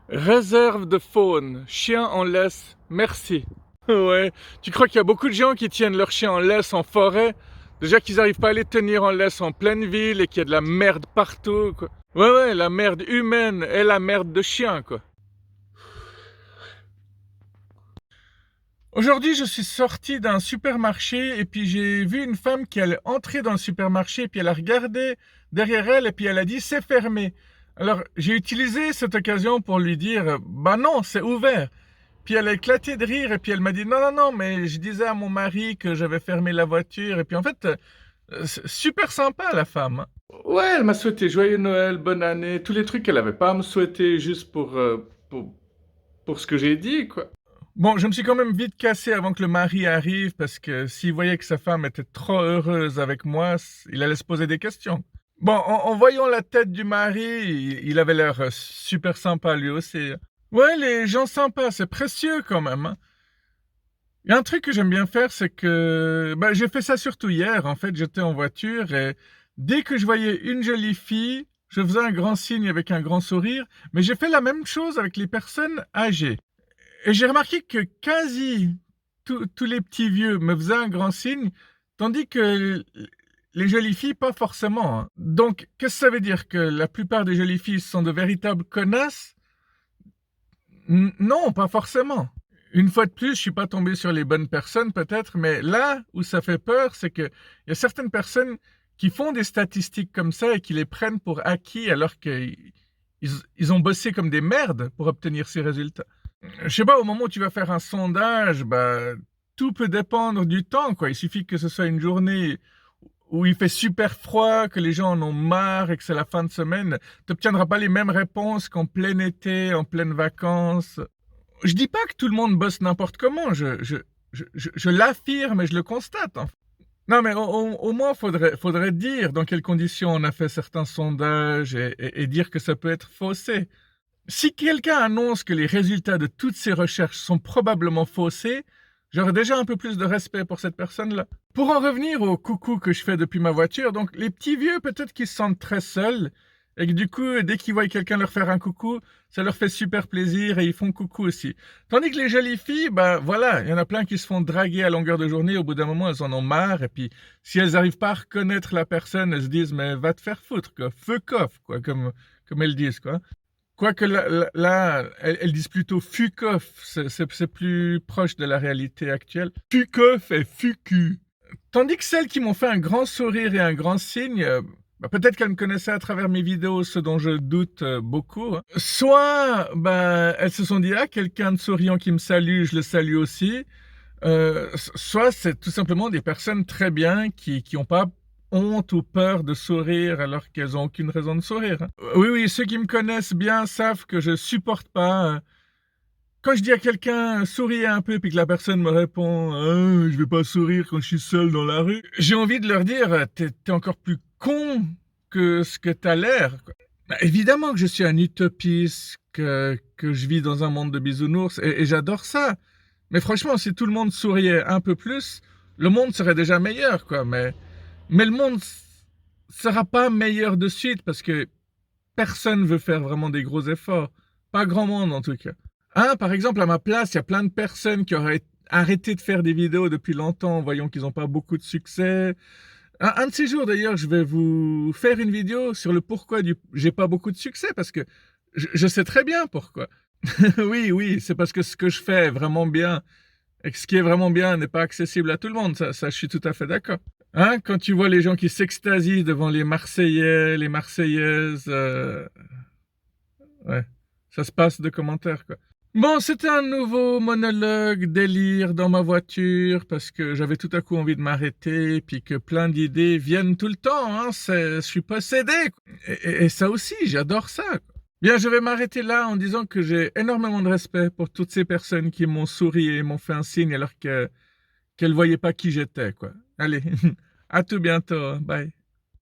Réserve de faune, chien en laisse, merci. Ouais, tu crois qu'il y a beaucoup de gens qui tiennent leurs chiens en laisse en forêt? Déjà qu'ils n'arrivent pas à les tenir en laisse en pleine ville et qu'il y a de la merde partout, quoi. Ouais, la merde humaine et la merde de chien, quoi. Aujourd'hui, je suis sorti d'un supermarché et puis j'ai vu une femme qui allait entrer dans le supermarché et puis elle a regardé derrière elle et puis elle a dit c'est fermé. Alors j'ai utilisé cette occasion pour lui dire bah non, c'est ouvert. Puis elle a éclaté de rire et puis elle m'a dit non, mais je disais à mon mari que j'avais fermé la voiture. Et puis en fait, c'est super sympa la femme, hein. Ouais, elle m'a souhaité joyeux Noël, bonne année, tous les trucs qu'elle avait pas à me souhaiter juste pour ce que j'ai dit, quoi. Bon, je me suis quand même vite cassé avant que le mari arrive parce que s'il voyait que sa femme était trop heureuse avec moi, il allait se poser des questions. Bon, en voyant la tête du mari, il avait l'air super sympa lui aussi. Ouais, les gens sympas, c'est précieux quand même, hein. Il y a un truc que j'aime bien faire, c'est que j'ai fait ça surtout hier. En fait, j'étais en voiture et dès que je voyais une jolie fille, je faisais un grand signe avec un grand sourire. Mais j'ai fait la même chose avec les personnes âgées. Et j'ai remarqué que quasi tous les petits vieux me faisaient un grand signe, tandis que les jolies filles, pas forcément, hein. Donc, qu'est-ce que ça veut dire? Que la plupart des jolies filles sont de véritables connasses? Non, pas forcément. Une fois de plus, je suis pas tombé sur les bonnes personnes peut-être, mais là où ça fait peur, c'est que il y a certaines personnes qui font des statistiques comme ça et qui les prennent pour acquis alors qu'ils ils ont bossé comme des merdes pour obtenir ces résultats. Je sais pas, au moment où tu vas faire un sondage, tout peut dépendre du temps, quoi. Il suffit que ce soit une journée où il fait super froid, que les gens en ont marre et que c'est la fin de semaine. Tu n'obtiendras pas les mêmes réponses qu'en plein été, en pleine vacances. Je dis pas que tout le monde bosse n'importe comment, je l'affirme et je le constate, hein. Non, mais au moins, faudrait dire dans quelles conditions on a fait certains sondages et dire que ça peut être faussé. Si quelqu'un annonce que les résultats de toutes ces recherches sont probablement faussés, j'aurais déjà un peu plus de respect pour cette personne-là. Pour en revenir au coucou que je fais depuis ma voiture, donc les petits vieux, peut-être qu'ils se sentent très seuls, et que du coup, dès qu'ils voient quelqu'un leur faire un coucou, ça leur fait super plaisir et ils font coucou aussi. Tandis que les jolies filles, voilà, il y en a plein qui se font draguer à longueur de journée, au bout d'un moment, elles en ont marre, et puis si elles n'arrivent pas à reconnaître la personne, elles se disent, mais va te faire foutre, quoi, fuck off, quoi, comme elles disent, quoi. Quoique là elles disent plutôt fuck off, c'est plus proche de la réalité actuelle. Fuck off et fuck. Tandis que celles qui m'ont fait un grand sourire et un grand signe, peut-être qu'elles me connaissaient à travers mes vidéos, ce dont je doute beaucoup, hein. Soit elles se sont dit, ah, quelqu'un de souriant qui me salue, je le salue aussi. Soit c'est tout simplement des personnes très bien qui n'ont pas honte ou peur de sourire alors qu'elles ont aucune raison de sourire, hein. Oui, ceux qui me connaissent bien savent que je supporte pas. Quand je dis à quelqu'un souriez un peu puis que la personne me répond je vais pas sourire quand je suis seul dans la rue, j'ai envie de leur dire t'es encore plus con que ce que t'as l'air, quoi. Évidemment que je suis un utopiste, que je vis dans un monde de bisounours et j'adore ça. Mais franchement, si tout le monde souriait un peu plus, le monde serait déjà meilleur, quoi. Mais le monde sera pas meilleur de suite parce que personne veut faire vraiment des gros efforts. Pas grand monde, en tout cas. Hein, par exemple, à ma place, il y a plein de personnes qui auraient arrêté de faire des vidéos depuis longtemps, voyant qu'ils n'ont pas beaucoup de succès. Un de ces jours, d'ailleurs, je vais vous faire une vidéo sur le pourquoi j'ai pas beaucoup de succès, parce que je sais très bien pourquoi. Oui, c'est parce que ce que je fais est vraiment bien, et que ce qui est vraiment bien n'est pas accessible à tout le monde, ça je suis tout à fait d'accord. Hein, quand tu vois les gens qui s'extasient devant les Marseillais, les Marseillaises, ouais, ça se passe de commentaires, quoi. Bon, c'était un nouveau monologue, délire dans ma voiture, parce que j'avais tout à coup envie de m'arrêter, puis que plein d'idées viennent tout le temps, hein, je suis possédé, quoi. Et ça aussi, j'adore ça, quoi. Bien, je vais m'arrêter là en disant que j'ai énormément de respect pour toutes ces personnes qui m'ont souri et m'ont fait un signe alors qu'elles voyaient pas qui j'étais, quoi. Allez, à tout bientôt, bye.